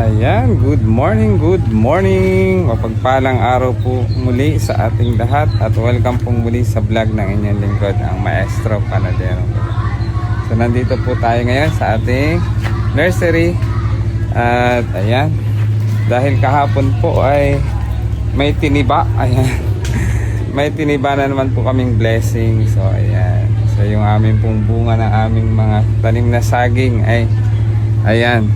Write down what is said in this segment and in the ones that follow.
Ayan, good morning. Mapagpalang araw po muli sa ating lahat at welcome po muli sa vlog ng inyong lingkod, ang Maestro Panadero. So nandito po tayo ngayon sa ating nursery at ayan, dahil kahapon po ay may tiniba, ayan, may tiniba na naman po kaming blessing. So ayan, so yung aming pong bunga ng aming mga tanim na saging ay ayan,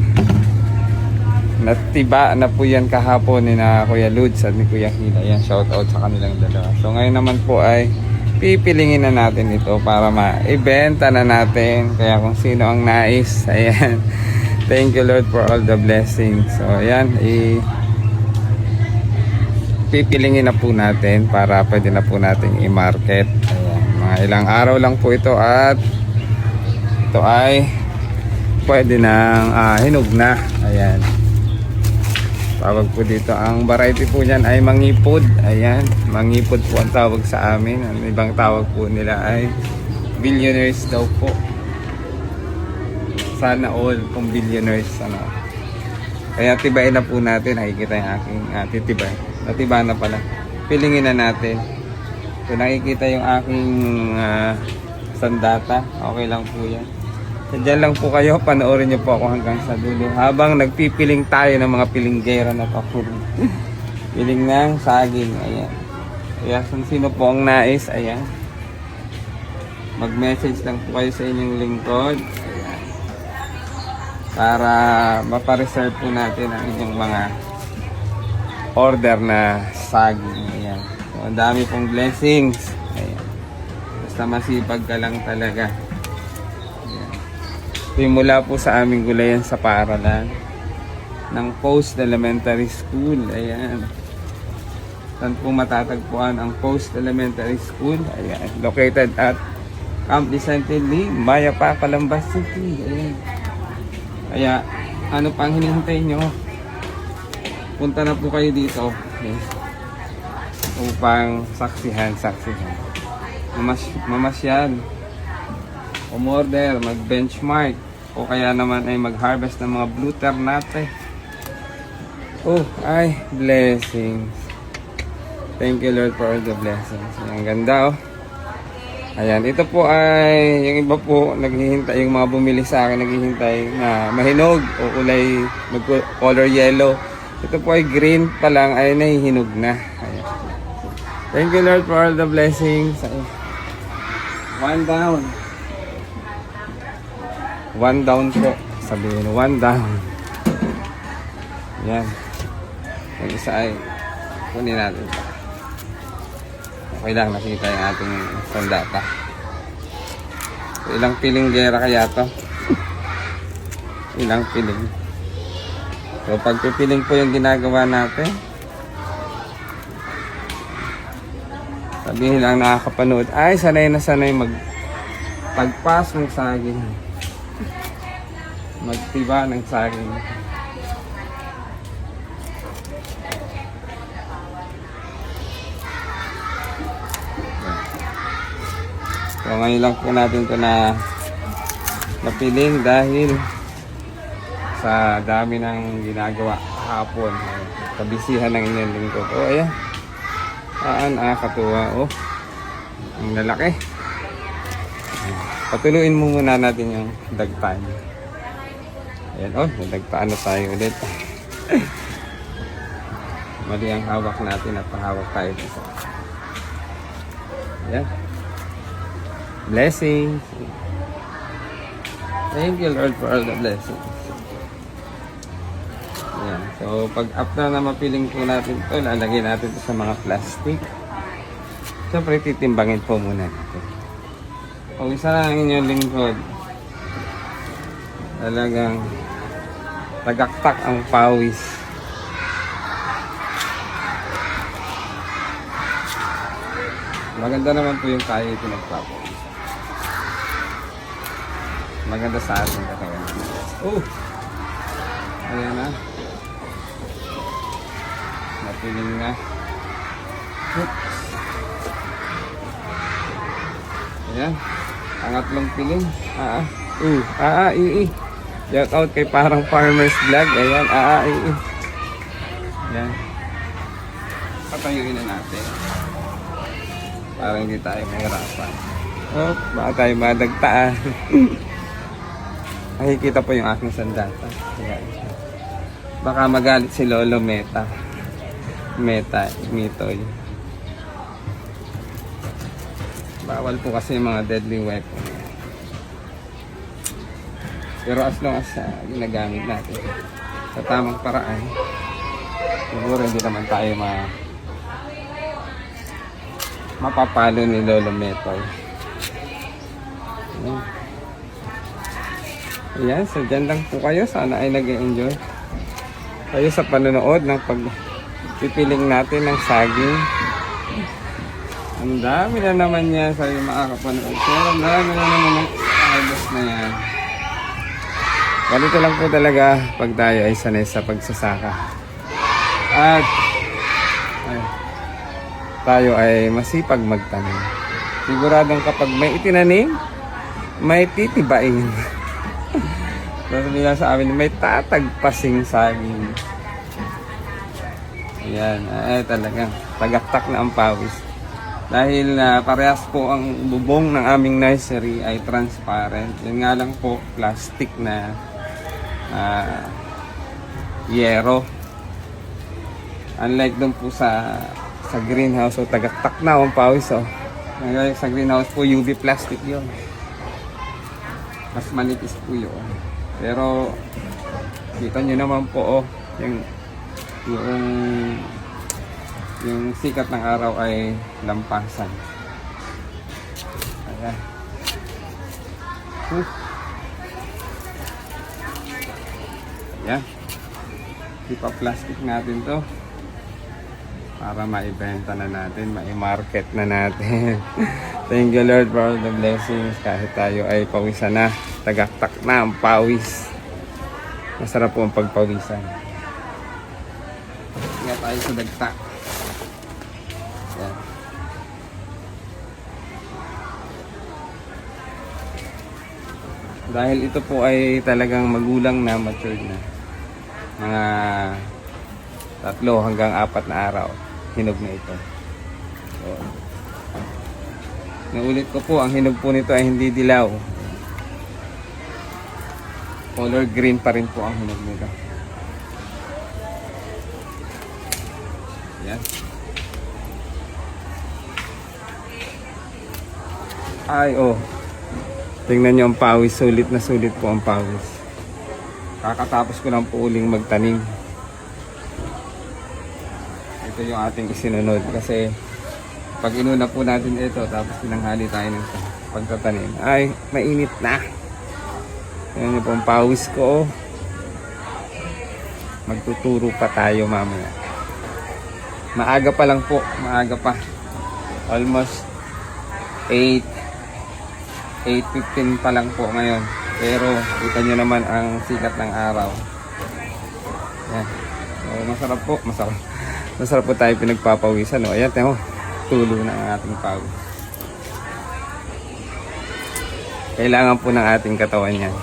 natiba na po yan kahapon ni na Kuya Ludes at ni Kuya Hila. Ayan, shout out sa kanilang dalawa. So ngayon naman po ay pipilingin na natin ito para ma-ibenta na natin. Kaya kung sino ang nais, ayan, thank you Lord for all the blessings. So ayan, pipilingin na po natin para pwede na po natin i-market. Ayan, mga ilang araw lang po ito at ito ay pwede nang hinog na. Ayan, tawag po dito, ang variety po niyan ay mangipod. Ayan, mangipod po ang tawag sa amin. Ang ibang tawag po nila ay billionaires daw po. Sana all kung billionaires, ano. Kaya tibayin na po natin. Nakikita yung aking titibay. Natiba na pala. Pilingin na natin. So nakikita yung aking sandata. Okay lang po yan. So, dyan lang po kayo, panoorin nyo po ako hanggang sa dulo habang nagpipiling tayo ng mga pilinggera na papuro. Piling ng saging, ayan. Kaya kung sino po ang nais, ayan, mag-message lang po kayo sa inyong lingkod, ayan, para mapareserve po natin ang inyong mga order na saging. Ayan. So, ang dami pong blessings, ayan. Basta masipag ka lang talaga. Mula po sa aming gulayan sa paaralan ng Post Elementary School. Ayan. Saan po matatagpuan ang Post Elementary School? Ayan. Located at Camp Vicente Lee, Mayapa, Calambas City. Ayan. Kaya, ano pang hinihintay nyo? Punta na po kayo dito. Okay. Upang saksihan. Mamasyal. Umorder, mag-benchmark, o kaya naman ay mag-harvest ng mga blue ternate. Oh, ay, blessings. Thank you Lord for all the blessings. Ang ganda, oh. Ayan, ito po ay, yung iba po, naghihintay, yung mga bumili sa akin, naghihintay na mahinog o kulay, mag-color yellow. Ito po ay green pa lang, ay nahihinog na. Ayan. Thank you Lord for all the blessings. One down. One down po. Sabihin, one down. Yan. Yung isa ay kunin natin. Okay lang, nakita yung ating sandata. So, ilang pilinggera kaya to? Ilang piling. So pagpipiling po yung ginagawa natin. Sabihin lang nakakapanood, ay sanay na sanay pagpas ng saging. Magtiba ng saging. So ngayon lang po natin ito na napiling dahil sa dami ng ginagawa hapon. Kabisihan ng inyong lingkod. Oh ayan, nakakatuwa. Oh, ang lalaki. Patuloyin mo muna natin yung dagtan. Ayan, oh, nagdagtaan na tayo ulit. Mali ang hawak natin at pahawak tayo dito. Ayan. Blessings. Thank you Lord for all the blessings. Ayan. So, pag after na mapiling po natin ito, lalagay natin ito sa mga plastic. Siyempre, titimbangin po muna natin. Kung isa lang inyong lingkod, talagang tagaktak ang pawis. Maganda naman po yung tayo pinagpapawis. Maganda sa ating katawan. Oh! Ayan na. Napiling na. Oops. Ayan. Pangatlong piling. Shout out kay parang Farmer's Vlog. Ayan, Ayan. Patayuin na natin. Para hindi tayo mahirapan. Oh, baka tayo madagtaan. Nakikita po yung aking sandata. Ayan. Baka magalit si Lolo Mitoy. Bawal po kasi yung mga deadly weapon. Pero as long as ginagamit natin sa tamang paraan, siguro hindi naman tayo mapapalo ni Lolo Metoy. Ayan, so dyan lang po kayo. Sana ay nag-enjoy kayo sa panonood ng pagpipiling natin ng saging. Ang dami na naman yan sa yung makakapanood. Pero ang dami na naman ng harvest na yan. Ganito lang po talaga pag tayo ay sanay sa pagsasaka. At tayo ay masipag magtanim. Siguradong kapag may itinanim, may titibain. Sabi nila sa amin, may tatagpasing saging. Ayan, talagang tagaktak na ang pawis. Dahil parehas po ang bubong ng aming nursery ay transparent. Yun nga lang po, plastic na yero. Unlike dun po sa greenhouse, so tagaktak na ang pawis. Sa greenhouse po, UV plastic yun. Mas manipis po yun. Pero kita nyo naman po yung sikat ng araw ay lampasan. Ayan. Ayan. Ipa-plastic natin to para maibenta na natin, mai-market na natin. Thank you Lord for all the blessings. Kahit tayo ay pawisan na, tagaktak na ang pawis. Masarap po ang pagpawisan. Kaya tayo sa dagta. Yan. Dahil ito po ay talagang magulang na, matured na. Mga 3 hanggang 4 na araw. Hinog na ito. So, naulit ko po, ang hinog po nito ay hindi dilaw. Color green pa rin po ang hinog nito. Yan. Ay, tingnan nyo ang pawis. Sulit na sulit po ang pawis. Kakatapos ko lang po uling magtanim. Ito yung ating isinunod. Kasi pag inuna po natin ito, tapos tinanghali tayo ng pagtatanim, ay mainit na. Yan yung pong pawis ko. Magtuturo pa tayo mamaya. Maaga pa lang po. Maaga pa. Almost 8:15 pa lang po ngayon. Pero kita nyo naman ang sikat ng araw. Yan. So, masarap po. Masarap po tayo pinagpapawisan. Ayan, tayo. Tulo na ang ating pawis. Kailangan po ng ating katawan yan.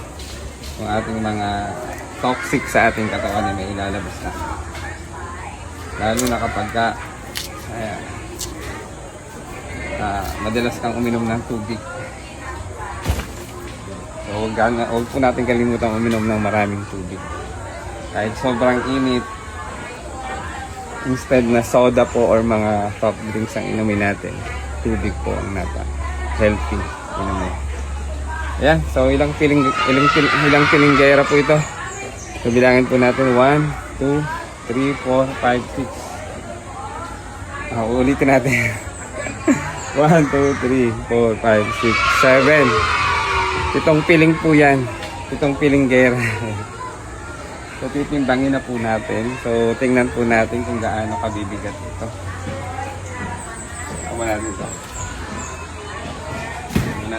Kung ating mga toxic sa ating katawan na may ilalabas na. Lalo na kapag madalas kang uminom ng tubig. So huwag po natin kalimutan uminom ng maraming tubig. Kahit sobrang init, instead na soda po or mga soft drinks ang inumin natin, tubig po ang healthy inumin. Ayan, so ilang pilinggera po ito. So bilangin po natin 1, 2, 3, 4, 5, 6. Ulitin natin. 1, 2, 3, 4, 5, 6, 7. 7 piling po yan. 7 pilinggera. So titimbangin na po natin. So tingnan po natin kung gaano kabibigat ito. Ako natin ito. Muna.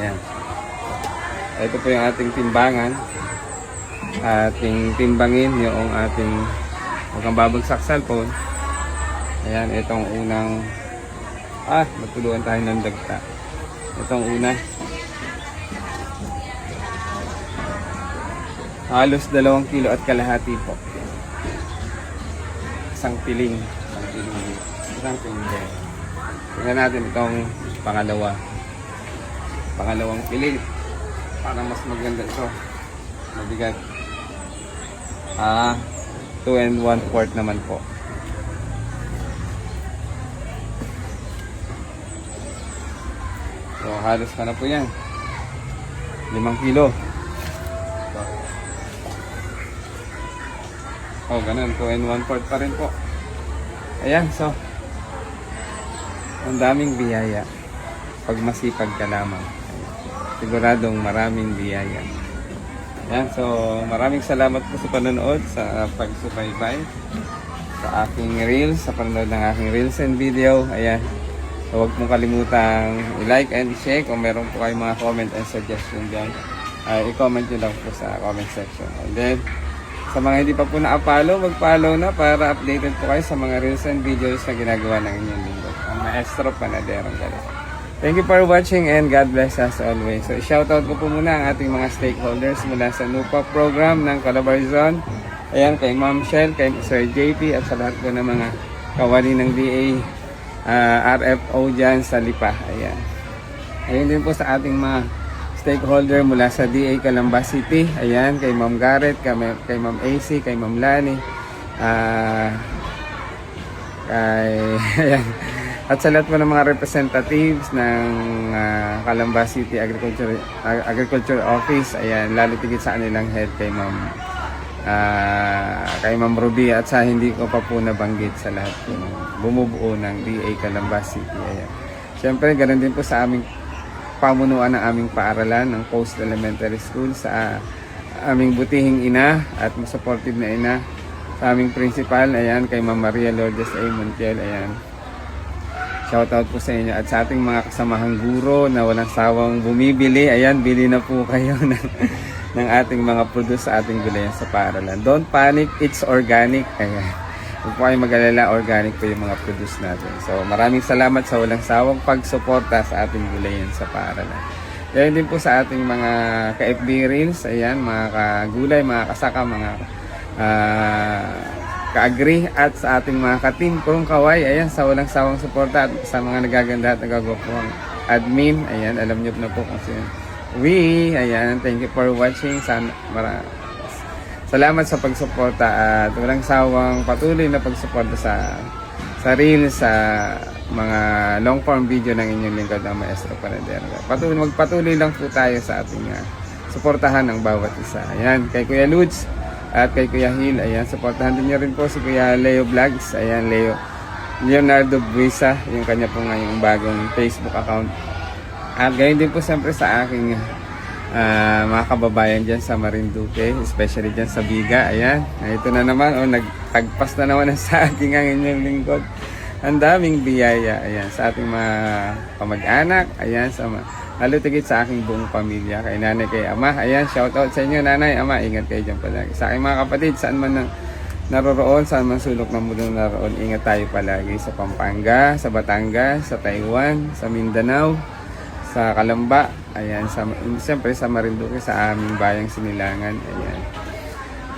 Ayan. Ito po yung ating timbangan. Ating timbangin yung ating, huwag kang babagsak cellphone. Ayan, itong unang Matulungan tayo ng dagta. Itong una. Halos 2 kilo at kalahati po. Isang piling. Isang piling. Tingnan natin itong pangalawang piling. Para mas maganda ito. Mabigat. 2 1/4 naman po. So, halos ka na po yan. 5 kilo. Ganun. 2 1/4 pa rin po. Ayan, so. Ang daming biyaya. Pag masipag ka lamang. Siguradong maraming biyaya. Ayan, so maraming salamat po sa panonood, sa pagsubaybay sa aking reels, sa panonood ng aking reels and video. Ayan. So huwag mong kalimutang i-like and i-share. Kung meron po kayong mga comment and suggestion dyan, i-comment nyo lang po sa comment section. And then, sa mga hindi pa po na-follow, mag-follow na para updated po kayo sa mga reels and videos na ginagawa ng inyong linggo. Ang Maestro Panaderong Galit. Thank you for watching and God bless us always. So, shoutout ko po muna ang ating mga stakeholders mula sa NUPA program ng Calabarzon. Ayan, kay Ma'am Shell, kay Sir JP, at sa lahat po ng mga kawali ng DA RFO dyan sa Lipa. Ayan. Ayun din po sa ating mga stakeholder mula sa DA Calamba City. Ayan, kay Ma'am Garrett, kay Ma'am AC, kay Ma'am Lani. Ayan. At sa lahat po ng mga representatives ng Calamba City Agriculture Office, ayan, lalo tigit sa kanilang head kay Ma'am Ruby, at sa hindi ko pa po nabanggit sa lahat po ng bumubuo ng DA Calamba City. Ayan. Siyempre, ganoon din po sa aming pamunuan ng aming paaralan ng Post Elementary School, sa aming butihing ina at supportive na ina, sa aming principal, ayan, kay Ma'am Maria Lourdes A. Montiel. Ayan. Shoutout po sa inyo at sa ating mga kasamahang guro na walang sawang bumibili. Ayan, bili na po kayo ng ating mga produce sa ating gulayan sa paaralan. Don't panic, it's organic. Ayan. Huwag po kayo mag-alala, organic po yung mga produce natin. So, maraming salamat sa walang sawang pagsuporta sa ating gulayan sa paaralan. Gayun din po sa ating mga ka-FB Reels. Ayan, mga kagulay, mga kasaka, mga ka-agree, at sa ating mga ka-team Kurong Kaway. Ayan, sa walang sawang suporta at sa mga nagaganda at nagagawang admin. Ayan, alam nyo na po kung sino. Ayan, thank you for watching. Salamat sa pagsuporta at walang sawang patuloy na pagsuporta sa Reels, sa mga long form video ng inyong lingkod ng Maestro Panadero. Magpatuloy lang po tayo sa ating suportahan ng bawat isa. Ayan, kay Kuya Lutz at kay Kuya Hill, ayan, supportahan din niyo rin po si Kuya Leo Vlogs. Ayan, Leonardo Buisa, yung kanya po ngayong bagong Facebook account. At gayon din po siyempre sa aking mga kababayan dyan sa Marinduque, especially dyan sa Biga. Ayan, ito na naman, nagtagpas na naman sa ating ang inyong lingkod. Ang daming biyaya, ayan, sa ating mga kamag-anak, ayan, lalo tigit sa aking buong pamilya, kay nanay, kay ama. Ayan, shoutout sa inyo, nanay, ama, ingat kayo dyan palagi. Sa aking mga kapatid, saan man naroroon, saan man sulok ng mundo naroon, ingat tayo palagi sa Pampanga, sa Batangas, sa Taiwan, sa Mindanao, sa Calamba, ayan, siyempre sa Marinduque, sa aming bayang Sinilangan. Ayan.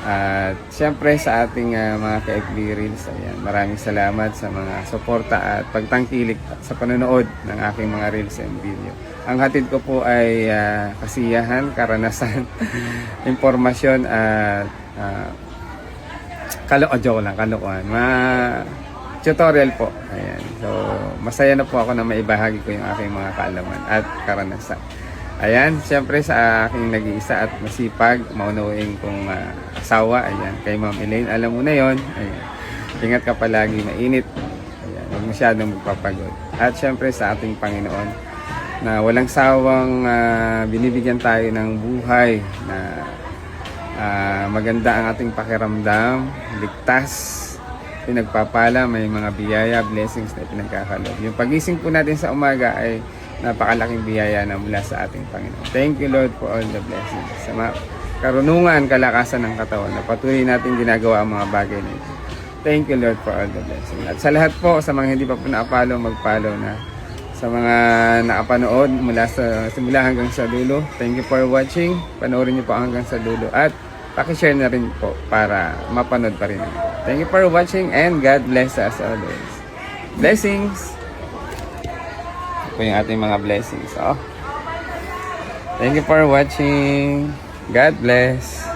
At siyempre sa ating mga ka-FB Reels, ayan, maraming salamat sa mga suporta at pagtangkilik sa panonood ng aking mga Reels and video. Ang hatid ko po ay kasiyahan, karanasan, impormasyon at kalokohan. Tutorial po. Ayan. So, masaya na po ako na maibahagi ko yung aking mga kaalaman at karanasan. Ayan, siyempre sa aking nag-iisa at masipag, maunawain kong asawa. Ayan, kay Ma'am Elaine, alam mo na yon. Ayan. Ingat ka palagi, mainit. Ayan, huwag masyadong magpapagod. At siyempre sa ating Panginoon, na walang sawang binibigyan tayo ng buhay na maganda ang ating pakiramdam, ligtas, pinagpapala, may mga biyaya, blessings na pinagkakalob. Yung pagising po natin sa umaga ay napakalaking biyaya na mula sa ating Panginoon. Thank you, Lord, for all the blessings. Sa karunungan, kalakasan ng katawan na patuloy natin ginagawa ang mga bagay na ito. Thank you, Lord, for all the blessings. At sa lahat po, sa mga hindi pa po na-follow, mag-follow na. Sa mga nakapanood mula sa simula hanggang sa dulo, thank you for watching. Panoorin niyo po hanggang sa dulo at pakishare na rin po para mapanood pa rin. Thank you for watching and God bless us always. Blessings! Ito po yung ating mga blessings. Oh. Thank you for watching. God bless.